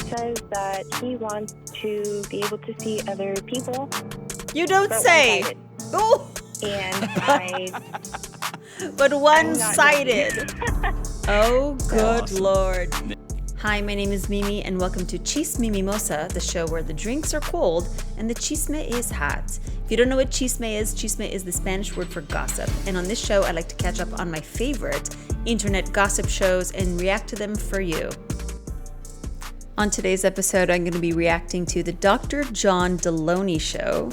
says that he wants to be able to see other people. You don't say. One-sided. Oh, And but I'm not one-sided. Oh, good Awesome. Lord. Hi, my name is Mimi, and welcome to Chismimimosa, the show where the drinks are cold and the chisme is hot. If you don't know what chisme is the Spanish word for gossip. And on this show, I like to catch up on my favorite internet gossip shows and react to them for you. On today's episode, I'm going to be reacting to the Dr. John Deloney show.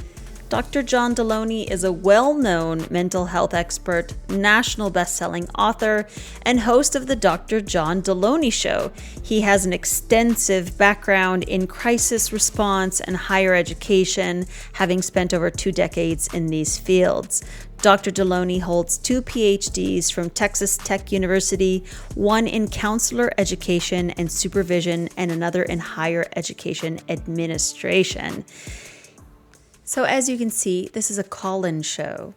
Dr. John Deloney is a well-known mental health expert, national best-selling author, and host of the Dr. John Deloney Show. He has an extensive background in crisis response and higher education, having spent over 2 decades in these fields. Dr. Deloney holds 2 PhDs from Texas Tech University, one in counselor education and supervision, and another in higher education administration. So as you can see, this is a call-in show,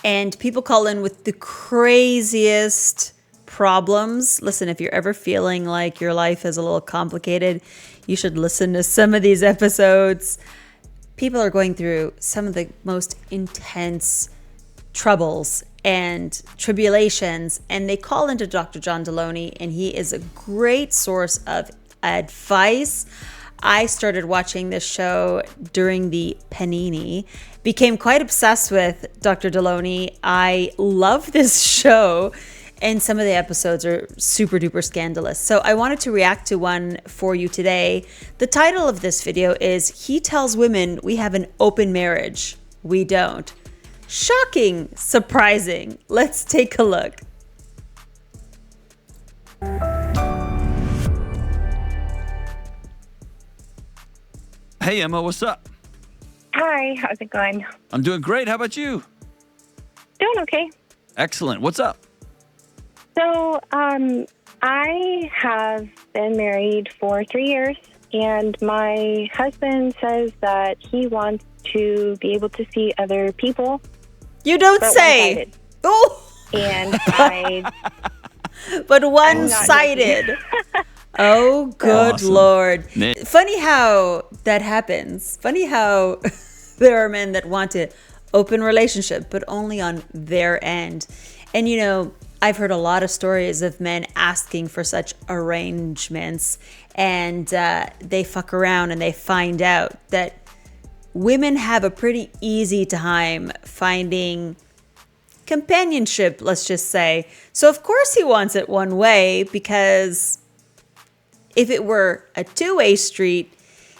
and people call in with the craziest problems. Listen, if you're ever feeling like your life is a little complicated, you should listen to some of these episodes. People are going through some of the most intense troubles and tribulations, and they call into Dr. John Deloney, and he is a great source of advice. I started watching this show during the Panini, became quite obsessed with Dr. Deloney. I love this show, and some of the episodes are super duper scandalous. So I wanted to react to one for you today. The title of this video is "He Tells Women We Have an Open Marriage. We Don't." Shocking, surprising. Let's take a look. Hey, Emma, what's up? Hi, how's it going? I'm doing great. How about you? Doing okay. Excellent. What's up? So, I have been married for 3 years, and my husband says that he wants to be able to see other people. You don't But say. one-sided. Oh, And I but one-sided. Oh, good Awesome. Lord. Ne- Funny how that happens. Funny how there are men that want to open relationship, but only on their end. And, you know, I've heard a lot of stories of men asking for such arrangements, and they fuck around and they find out that women have a pretty easy time finding companionship, let's just say. So, of course, he wants it one way, because if it were a two-way street,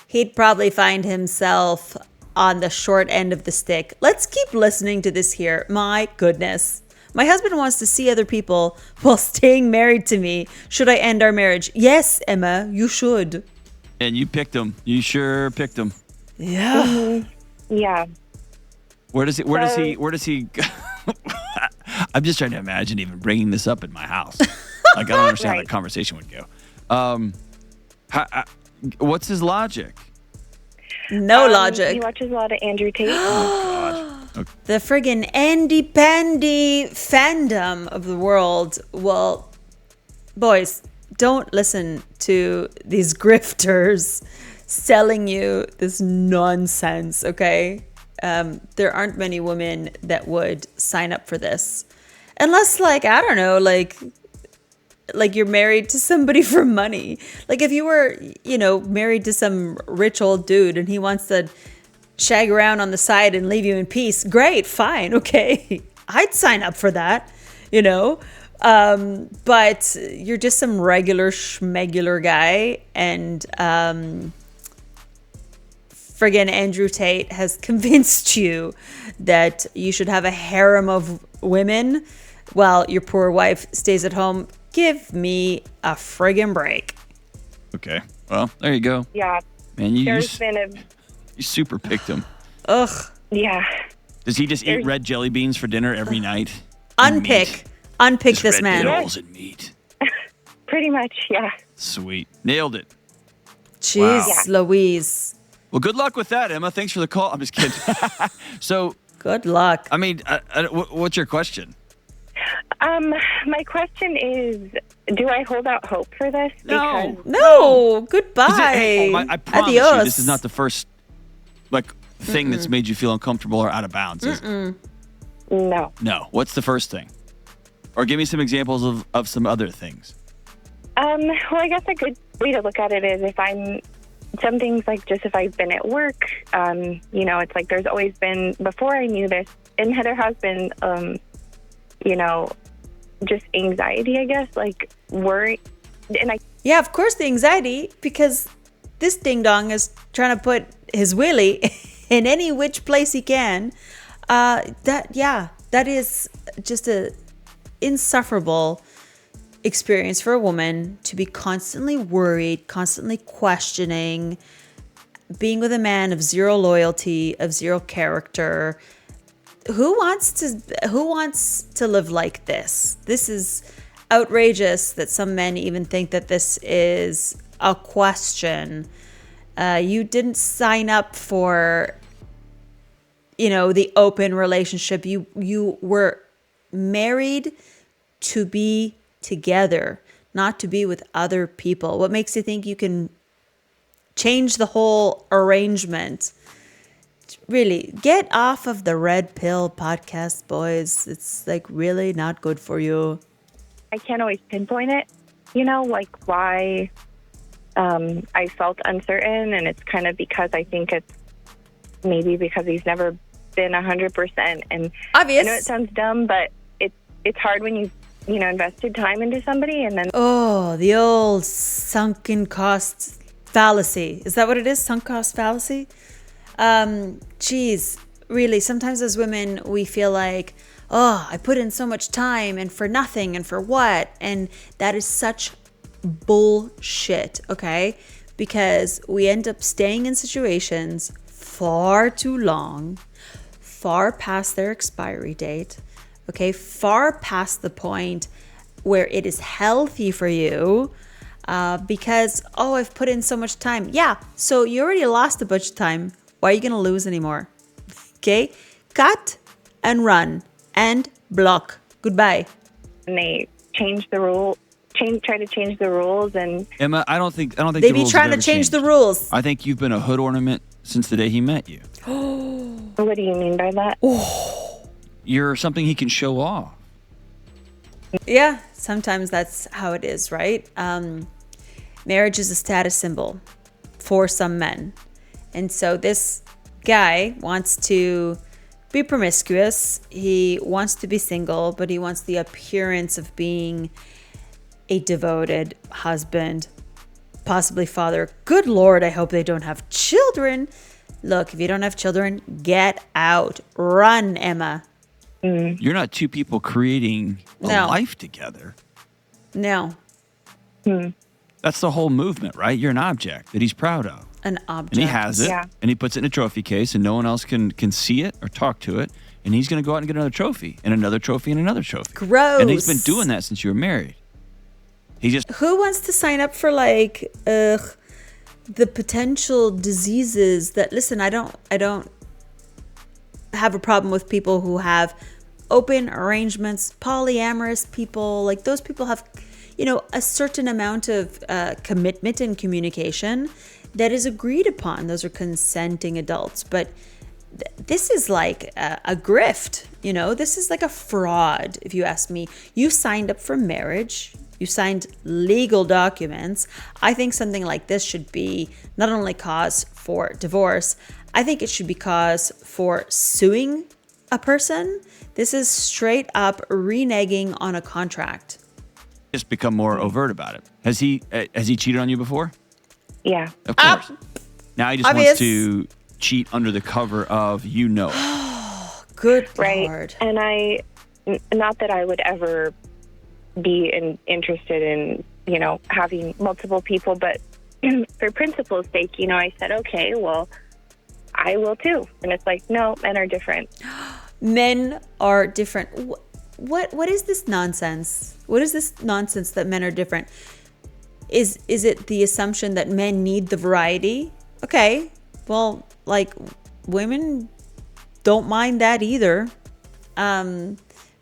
he'd probably find himself on the short end of the stick. Let's keep listening to this here. My goodness. My husband wants to see other people while staying married to me. Should I end our marriage? Yes, Emma, you should. And you picked him. You sure picked him. Yeah. yeah. Where does he I'm just trying to imagine even bringing this up in my house. Like, I don't understand how Right. that conversation would go. What's his logic? No He logic. watches a lot of Andrew Tate. God. The friggin' Andy Pandy fandom of the world. Well, boys, don't listen to these grifters selling you this nonsense, okay? There aren't many women that would sign up for this. Unless, like, I don't know, like you're married to somebody for money. Like if you were, you know, married to some rich old dude and he wants to shag around on the side and leave you in peace, great, fine, okay. I'd sign up for that, you know. But you're just some regular schmegular guy, and friggin' Andrew Tate has convinced you that you should have a harem of women while your poor wife stays at home. Give me a friggin' break. Okay. Well, there you go. Yeah. Man, you There's been a, you super picked him. Ugh. yeah. Does he just eat red jelly beans for dinner every night? Unpick Just this red man. noodles and meat. Pretty much, yeah. Sweet. Nailed it. Jeez, Wow. Louise. Well, good luck with that, Emma. Thanks for the call. I'm just kidding. So, Good luck. I mean, what's your question? My question is, do I hold out hope for this? No. No, goodbye. I promise Adios. you, this is not the first thing that's made you feel uncomfortable or out of bounds. Is it? No. No. What's the first thing? Or give me some examples of some other things. Well, I guess a good way to look at it is some things like just if I've been at work, it's like there's always been, before I knew this, and there has been, just anxiety, I guess, like worry. Yeah, of course the anxiety, because this ding dong is trying to put his willy in any which place he can. That is just a insufferable experience for a woman to be constantly worried, constantly questioning, being with a man of zero loyalty, of zero character. Who wants to live like this? This is outrageous that some men even think that this is a question. You didn't sign up for, the open relationship. You were married to be together, not to be with other people. What makes you think you can change the whole arrangement? Really, get off of the red pill podcast, boys. It's really not good for you. I can't always pinpoint it, why I felt uncertain. And it's kind of because I think it's maybe because he's never been 100%. And obvious. I know it sounds dumb, but it's hard when you've, invested time into somebody and then... Oh, the old sunken cost fallacy. Is that what it is? Sunk cost fallacy? Geez, really, sometimes as women, we feel like, oh, I put in so much time and for nothing and for what? And that is such bullshit, okay? Because we end up staying in situations far too long, far past their expiry date, okay? Far past the point where it is healthy for you because, oh, I've put in so much time. Yeah, so you already lost a bunch of time. Why are you going to lose anymore? Okay? Cut and run and block. Goodbye. And they change the rule, try to change the rules. And Emma, I don't think they the be rules trying have to change ever the rules. I think you've been a hood ornament since the day he met you. What do you mean by that? You're something he can show off. Yeah, sometimes that's how it is, right? Marriage is a status symbol for some men. And so this guy wants to be promiscuous. He wants to be single, but he wants the appearance of being a devoted husband, possibly father. Good Lord, I hope they don't have children. Look, if you don't have children, get out. Run, Emma. You're not two people creating a life together. No. That's the whole movement, right? You're an object that he's proud of. An object. And he has it, Yeah. and he puts it in a trophy case, and no one else can see it or talk to it. And he's going to go out and get another trophy, and another trophy, and another trophy. Gross. And he's been doing that since you were married. Who wants to sign up for the potential diseases that? Listen, I don't have a problem with people who have open arrangements, polyamorous people. Like those people have, a certain amount of commitment and communication that is agreed upon. Those are consenting adults. But this is like a grift, this is like a fraud. If you ask me, you signed up for marriage, you signed legal documents. I think something like this should be not only cause for divorce, I think it should be cause for suing a person. This is straight up reneging on a contract. Just become more overt about it. Has he cheated on you before? Yeah. Of course. Now he just Obvious. wants to cheat under the cover of Good Right. Lord. And not that I would ever be interested in, having multiple people, but for principle's sake, I said, okay, well, I will too. And it's like, no, men are different. Men are different. What is this nonsense? What is this nonsense that men are different? Is it the assumption that men need the variety? Okay, well, like women don't mind that either.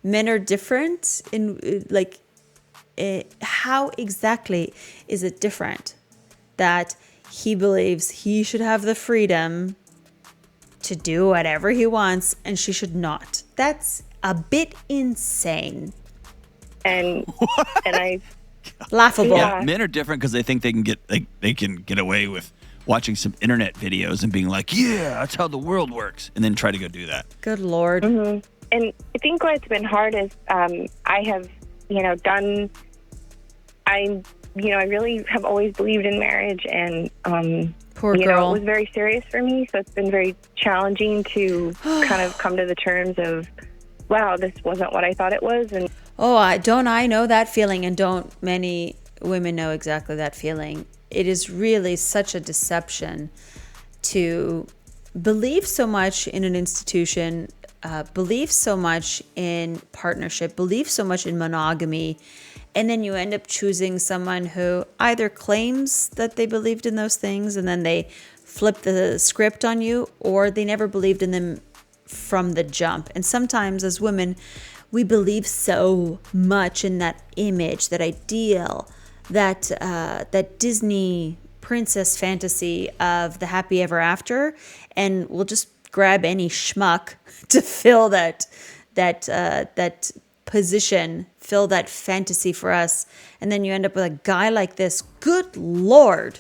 men are different in like how exactly is it different that he believes he should have the freedom to do whatever he wants and she should not? That's a bit insane. And I Laughable. Yeah, men are different because they think they can get away with watching some internet videos and being like, yeah, that's how the world works, and then try to go do that. Good Lord. Mm-hmm. And I think what's been hard is I have, I really have always believed in marriage, and Poor girl. it was very serious for me. So it's been very challenging to kind of come to the terms of, wow, this wasn't what I thought it was. And I know that feeling, and don't many women know exactly that feeling. It is really such a deception to believe so much in an institution, believe so much in partnership, believe so much in monogamy, and then you end up choosing someone who either claims that they believed in those things and then they flip the script on you, or they never believed in them from the jump. And sometimes as women, we believe so much in that image, that ideal, that Disney princess fantasy of the happy ever after, and we'll just grab any schmuck to fill that position, fill that fantasy for us, and then you end up with a guy like this. Good Lord.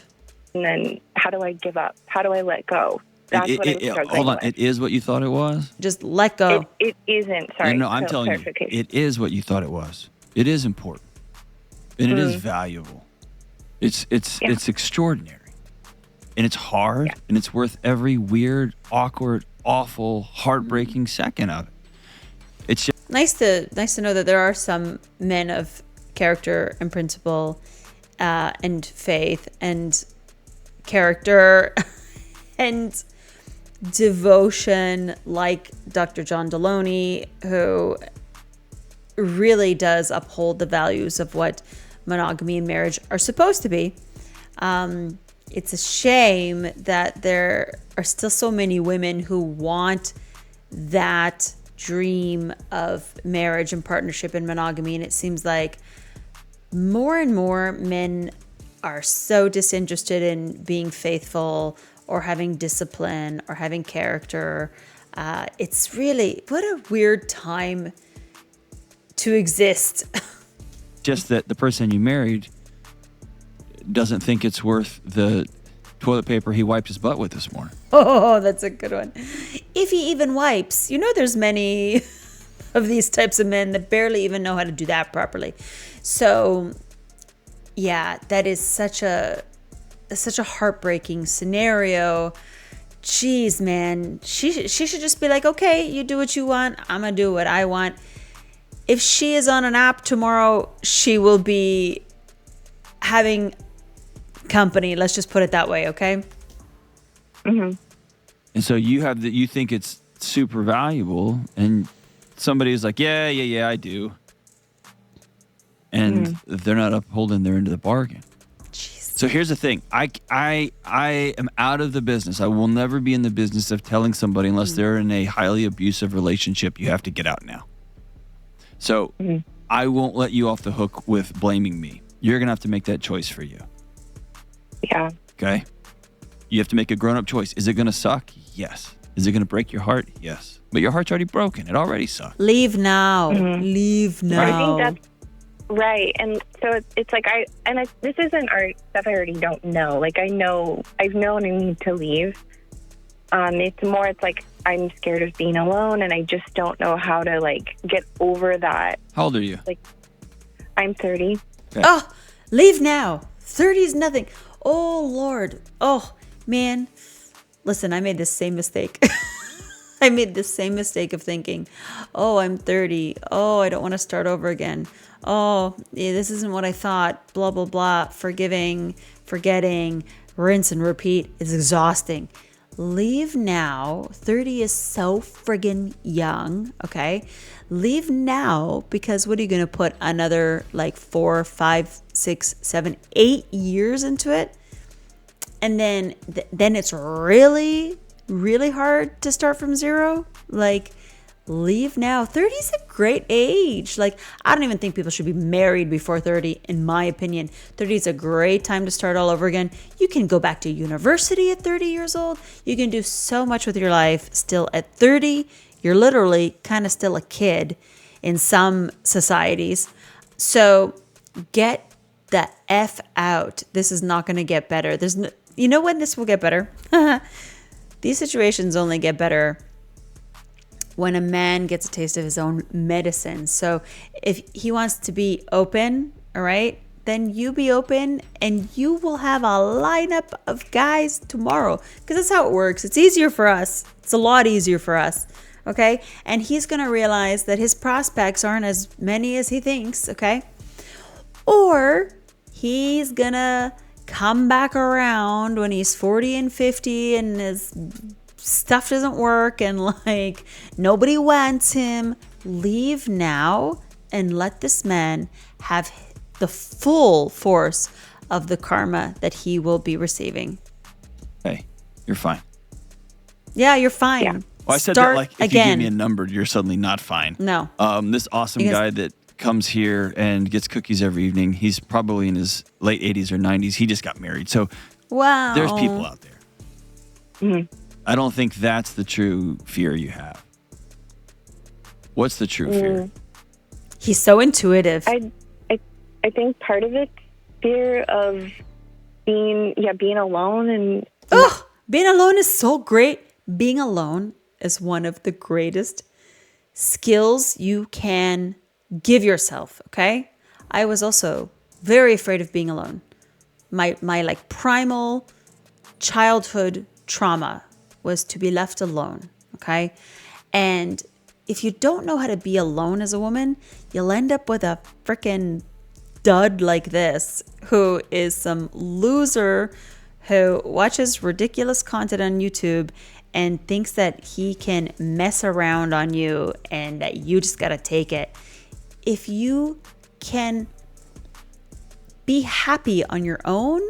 And then how do I give up? How do I let go? That's what I'm struggling hold on. with. It is what you thought it was? Just let go. It isn't. Sorry. No, I'm telling you, it is what you thought it was. It is important. And it is valuable. It's extraordinary. And it's hard, and it's worth every weird, awkward, awful, heartbreaking second of it. It's just Nice to know that there are some men of character and principle and faith and character and devotion, like Dr. John Deloney, who really does uphold the values of what monogamy and marriage are supposed to be. It's a shame that there are still so many women who want that dream of marriage and partnership and monogamy, and it seems like more and more men are so disinterested in being faithful or having discipline or having character. It's really, what a weird time to exist. just that the person you married doesn't think it's worth the toilet paper he wiped his butt with this morning. Oh, that's a good one. If he even wipes. There's many of these types of men that barely even know how to do that properly. So, yeah, that is such a heartbreaking scenario. Jeez, man. She should just be like, okay, you do what you want. I'm going to do what I want. If she is on an app tomorrow, she will be having company. Let's just put it that way, okay? Mm-hmm. And so you think it's super valuable, and somebody is like, yeah, I do. And they're not upholding their end of the bargain. Jeez. So here's the thing. I am out of the business. I will never be in the business of telling somebody unless they're in a highly abusive relationship, you have to get out now. So I won't let you off the hook with blaming me. You're going to have to make that choice for you. Yeah. Okay? You have to make a grown-up choice. Is it going to suck? Yes. Is it going to break your heart? Yes. But your heart's already broken. It already sucks. Leave now. Leave now. I think that's right. And so it's like this isn't stuff I already don't know. Like I've known I need to leave. It's like I'm scared of being alone, and I just don't know how to get over that. How old are you? I'm 30. Okay. Oh, leave now. 30 is nothing. Oh, Lord. Oh, man. Listen, I made the same mistake. I made the same mistake of thinking, oh, I'm 30. Oh, I don't want to start over again. Oh, yeah, this isn't what I thought. Blah, blah, blah. Forgiving, forgetting, rinse and repeat. It's exhausting. Leave now. 30 is so friggin' young, okay? Leave now, because what are you going to put another 4, 5, 6, 7, 8 years into it? And then it's really, really hard to start from zero. leave now. 30 is a great age. Like, I don't even think people should be married before 30, in my opinion. 30 is a great time to start all over again. You can go back to university at 30 years old. You can do so much with your life still at 30. You're literally kind of still a kid in some societies. So get the F out. This is not going to get better. You know when this will get better? These situations only get better when a man gets a taste of his own medicine. So if he wants to be open, all right, then you be open and you will have a lineup of guys tomorrow, because that's how it works. It's easier for us. It's a lot easier for us. Okay. And he's going to realize that his prospects aren't as many as he thinks. Okay. Or he's going to come back around when he's 40 and 50 and his stuff doesn't work and like nobody wants him. Leave now and let this man have the full force of the karma that he will be receiving. Hey, you're fine. Yeah, you're fine. Yeah. Well, I said Start that like if again. you gave me a number, you're suddenly not fine. No. This awesome guy that comes here and gets cookies every evening, he's probably in his late 80s or 90s. He just got married. So Wow. there's people out there. Mm-hmm. I don't think that's the true fear you have. What's the true fear? He's so intuitive. I think part of it's fear of being alone and Ugh, being alone is so great. Being alone is one of the greatest skills you can give yourself, okay? I was also very afraid of being alone. My like primal childhood trauma was to be left alone, okay? And if you don't know how to be alone as a woman, you'll end up with a freaking dud like this, who is some loser who watches ridiculous content on YouTube and thinks that he can mess around on you and that you just gotta take it. If you can be happy on your own,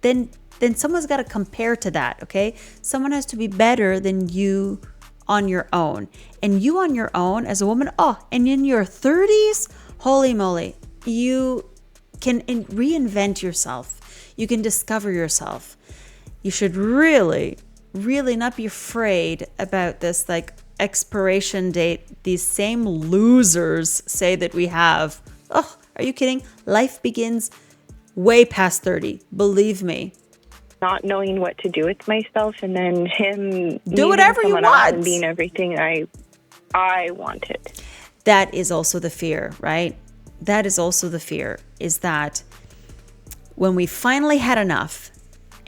then someone's got to compare to that, okay? Someone has to be better than you on your own. And you on your own as a woman, and in your 30s, holy moly, you can reinvent yourself. You can discover yourself. You should really, really not be afraid about this like expiration date these same losers say that we have. Oh, are you kidding? Life begins way past 30. Believe me. not knowing what to do with myself, and then him do whatever you want and being everything I wanted. That is also the fear, right? That is also the fear, is that when we finally had enough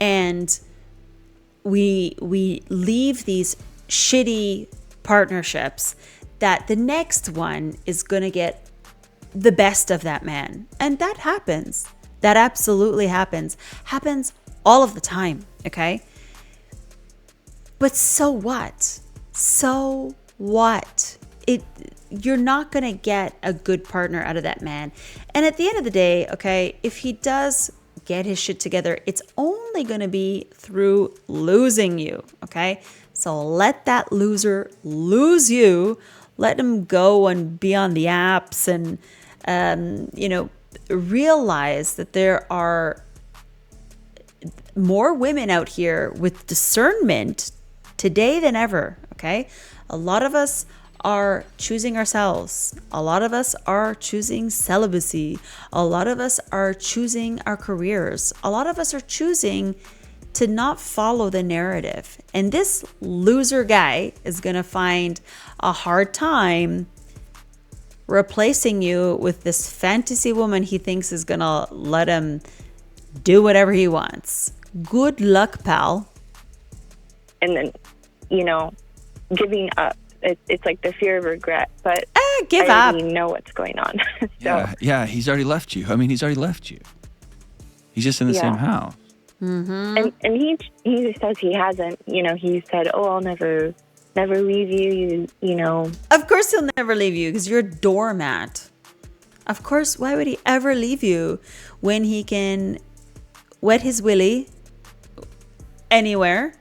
and we leave these shitty partnerships, that the next one is going to get the best of that man. And that happens. That absolutely happens. Happens all of the time, okay? But so what? So what? You're not going to get a good partner out of that man. And at the end of the day, okay, if he does get his shit together, it's only going to be through losing you, okay? So let that loser lose you. Let him go and be on the apps and, realize that there are more women out here with discernment today than ever, okay? A lot of us are choosing ourselves. A lot of us are choosing celibacy. A lot of us are choosing our careers. A lot of us are choosing to not follow the narrative. And this loser guy is going to find a hard time replacing you with this fantasy woman he thinks is going to let him do whatever he wants. Good luck, pal. And then, giving up. It's like the fear of regret, but give I up. already know what's going on. Yeah, he's already left you. I mean, he's already left you. He's just in the same house. Mm-hmm. And he says he hasn't. He said, "Oh, I'll never leave you." Of course he'll never leave you because you're a doormat. Of course, why would he ever leave you when he can wet his willy anywhere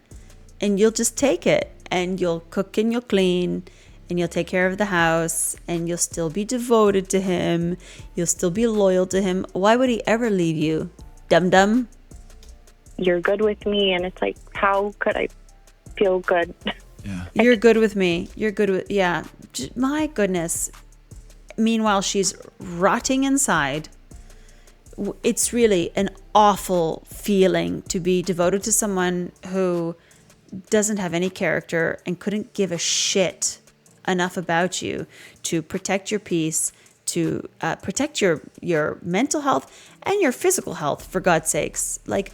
and you'll just take it? and you'll cook and you'll clean and you'll take care of the house and you'll still be devoted to him. You'll still be loyal to him. Why would he ever leave you? Dum-dum. You're good with me. And it's like, how could I feel good? Yeah. You're good with me. You're good with, yeah. My goodness. Meanwhile, she's rotting inside. It's really an awful feeling to be devoted to someone who doesn't have any character and couldn't give a shit enough about you to protect your peace, to protect your mental health and your physical health, for God's sakes. Like,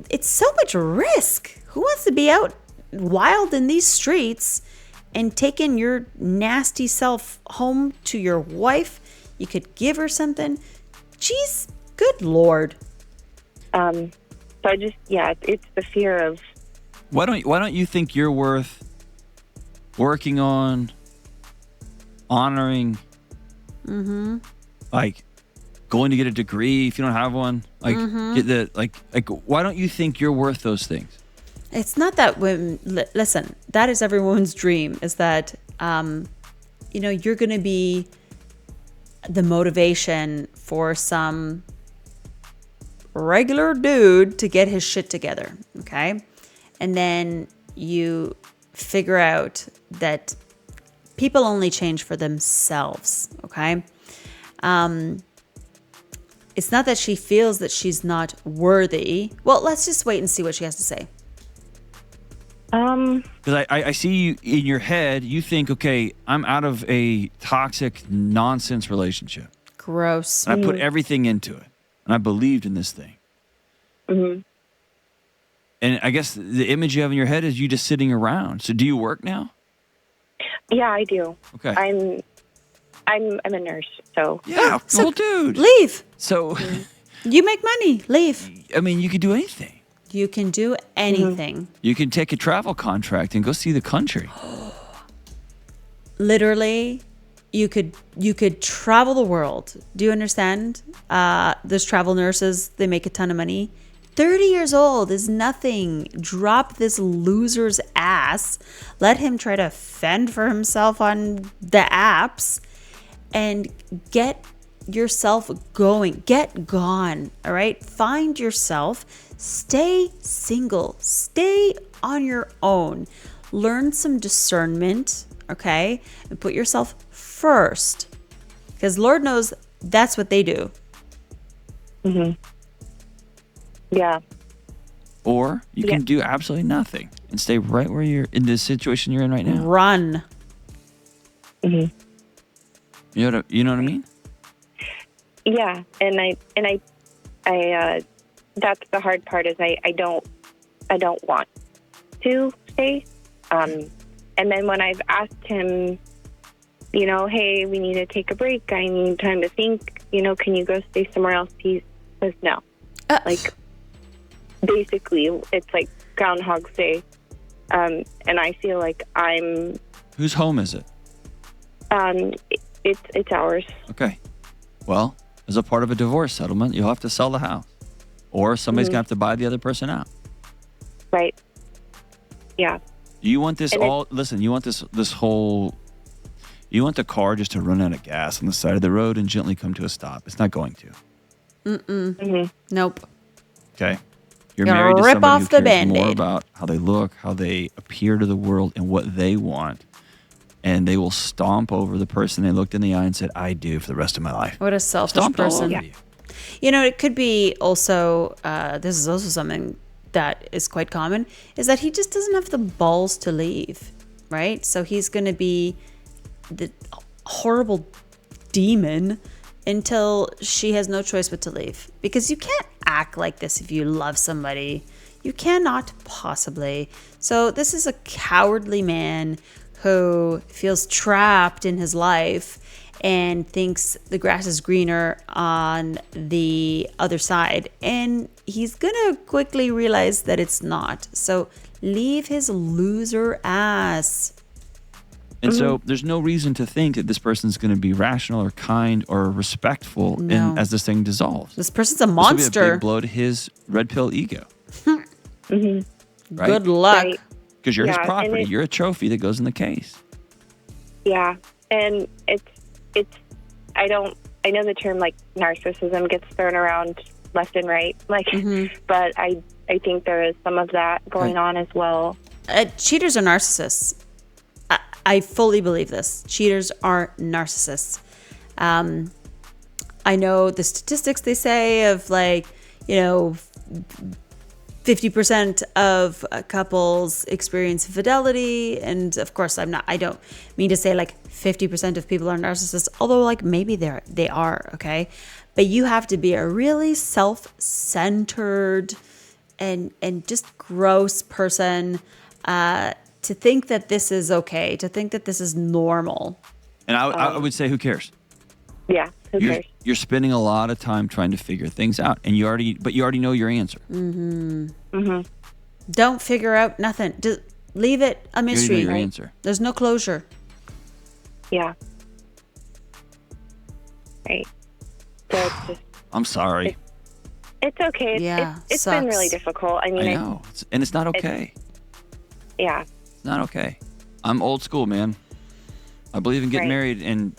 it's so much risk. Who wants to be out wild in these streets and taking your nasty self home to your wife? You could give her something. Jeez, good Lord. So I just, it's the fear of. Why don't you think you're worth working on, honoring, like going to get a degree if you don't have one, like get the like why don't you think you're worth those things? It's not that women, listen, that is every woman's dream, is that, you're going to be the motivation for some regular dude to get his shit together, okay? And then you figure out that people only change for themselves, okay? It's not that she feels that she's not worthy. Well, let's just wait and see what she has to say. Because I see you in your head, you think, okay, I'm out of a toxic nonsense relationship. Gross. And I put everything into it. And I believed in this thing. Mm-hmm. And I guess the image you have in your head is you just sitting around. So do you work now? Yeah, I do. Okay. I'm a nurse, so. Yeah, so well, dude. Leave. So. You make money. Leave. I mean, you could do anything. You can do anything. You can take a travel contract and go see the country. Literally, you could travel the world. Do you understand? Those travel nurses, they make a ton of money. 30 years old is nothing. Drop this loser's ass. Let him try to fend for himself on the apps and get yourself going. Get gone. All right? Find yourself. Stay single. Stay on your own. Learn some discernment, okay? And put yourself first. Because Lord knows that's what they do. Mm-hmm. Yeah. Or you can do absolutely nothing and stay right where you're in this situation you're in right now. Run. Mm-hmm. You know what I mean? Yeah, and I that's the hard part is I don't want to stay. And then when I've asked him, hey, we need to take a break. I need time to think. Can you go stay somewhere else? He says no. Like, basically, it's like Groundhog's Day. And I feel like I'm. Whose home is it? It's ours. Okay. Well, as a part of a divorce settlement, you'll have to sell the house. Or somebody's going to have to buy the other person out. Right. Yeah. You want this listen, you want you want the car just to run out of gas on the side of the road and gently come to a stop. It's not going to. Mm-mm. Nope. Okay. You're married to rip somebody off who the cares Band-Aid. more about how they look, how they appear to the world, and what they want. And they will stomp over the person they looked in the eye and said, I do for the rest of my life. What a selfish Stomped all person. over you. It could be also, this is also something that is quite common, is that he just doesn't have the balls to leave, right? So he's going to be the horrible demon until she has no choice but to leave. Because you can't act like this if you love somebody. You cannot possibly. So this is a cowardly man who feels trapped in his life and thinks the grass is greener on the other side. And he's going to quickly realize that it's not. So leave his loser ass. And so there's no reason to think that this person's going to be rational or kind or respectful as this thing dissolves. This person's a monster. This will be a big blow to his red pill ego. Mm-hmm. Right? Good luck. Right. because you're his Yeah, property. You're a trophy that goes in the case. Yeah, and it's. I know the term like narcissism gets thrown around left and right, like, but I think there is some of that going on as well. Cheaters are narcissists. I fully believe this. Cheaters are narcissists. I know the statistics they say of 50% of couples experience infidelity. And of course, I don't mean to say 50% of people are narcissists, although maybe they are, okay? But you have to be a really self-centered and just gross person to think that this is okay, to think that this is normal. And I would say, who cares? Yeah, who cares? You're spending a lot of time trying to figure things out, and you already know your answer. Don't figure out nothing. Just leave it a mystery. You already know your answer. There's no closure. Yeah. Right. So it's just. I'm sorry. It's okay. It's been really difficult. I mean, I know, and it's not okay. Yeah. It's not okay. I'm old school, man. I believe in getting married and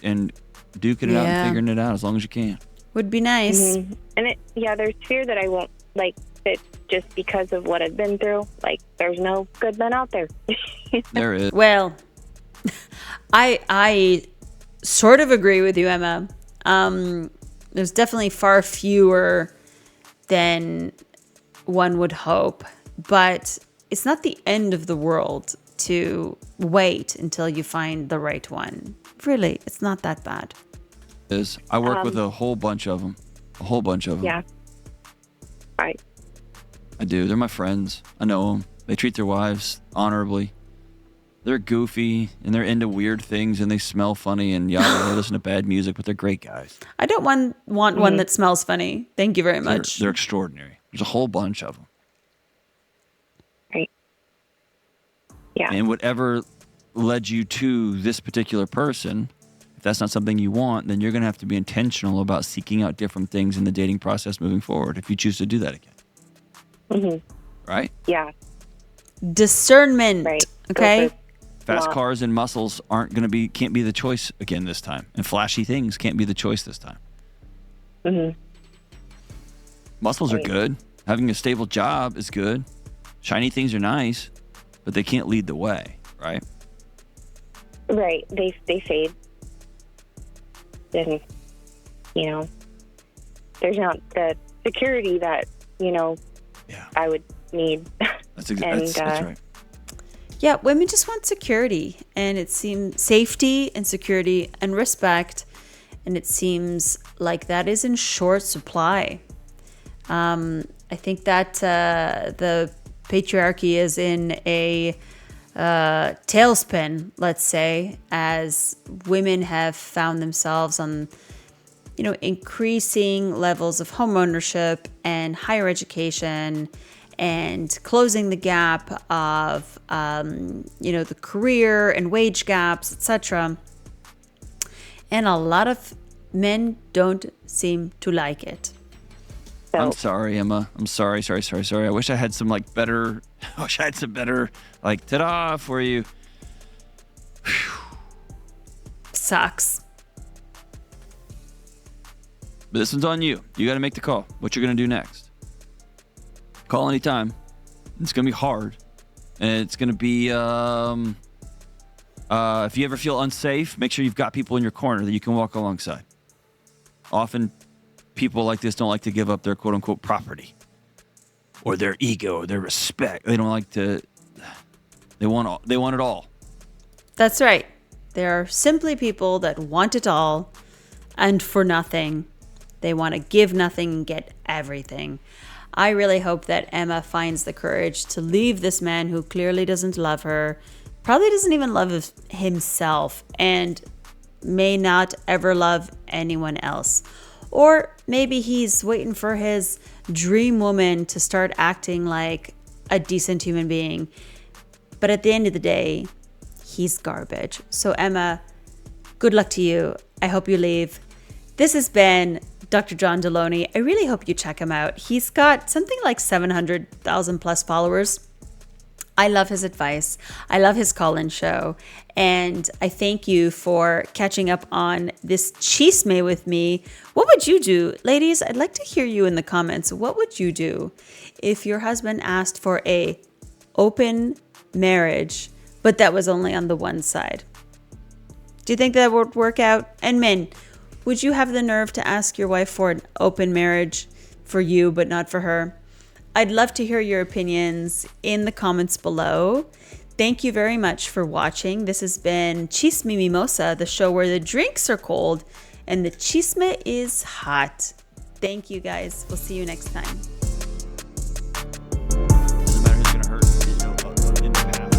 duking it out and figuring it out as long as you can. Would be nice. And there's fear that I won't that just because of what I've been through. There's no good men out there. There is. Well, I sort of agree with you, Emma. There's definitely far fewer than one would hope, but it's not the end of the world to wait until you find the right one. Really, it's not that bad. I work with a whole bunch of them. Yeah. Right. I do. They're my friends. I know them. They treat their wives honorably. They're goofy and they're into weird things and they smell funny and yada. They listen to bad music, but they're great guys. I don't want one that smells funny. Thank you very much. They're extraordinary. There's a whole bunch of them. Right. Yeah. And whatever led you to this particular person, if that's not something you want, then you're going to have to be intentional about seeking out different things in the dating process moving forward if you choose to do that again. Right? Yeah. Discernment. Right. Okay? Fast cars and muscles can't be the choice again this time. And flashy things can't be the choice this time. Muscles are good. Having a stable job is good. Shiny things are nice, but they can't lead the way, right? Right. They fade. Then, there's not the security that, I would need. That's right. Yeah, women just want security, and it seems safety and security and respect, and it seems like that is in short supply. I think that the patriarchy is in a tailspin, let's say, as women have found themselves on, increasing levels of home ownership and higher education and closing the gap of, the career and wage gaps, etc. And a lot of men don't seem to like it. So, I'm sorry, Emma. I'm sorry. I wish I had some better, ta-da for you. Sucks. But this one's on you. You got to make the call. What you're going to do next. Call anytime. It's going to be hard. And it's going to be, if you ever feel unsafe, make sure you've got people in your corner that you can walk alongside. Often people like this don't like to give up their quote unquote property or their ego or their respect. They don't like to, they want it all. That's right. There are simply people that want it all and for nothing. They want to give nothing and get everything. I really hope that Emma finds the courage to leave this man who clearly doesn't love her, probably doesn't even love himself, and may not ever love anyone else. Or maybe he's waiting for his dream woman to start acting like a decent human being. But at the end of the day, he's garbage. So Emma, good luck to you. I hope you leave. This has been Dr. John Deloney. I really hope you check him out. He's got something like 700,000 plus followers. I love his advice. I love his call-in show. And I thank you for catching up on this chisme with me. What would you do? Ladies, I'd like to hear you in the comments. What would you do if your husband asked for a open marriage, but that was only on the one side? Do you think that would work out? And men, would you have the nerve to ask your wife for an open marriage for you, but not for her? I'd love to hear your opinions in the comments below. Thank you very much for watching. This has been Chismimimosa, the show where the drinks are cold and the chisme is hot. Thank you, guys. We'll see you next time. Doesn't matter who's gonna hurt, in the past.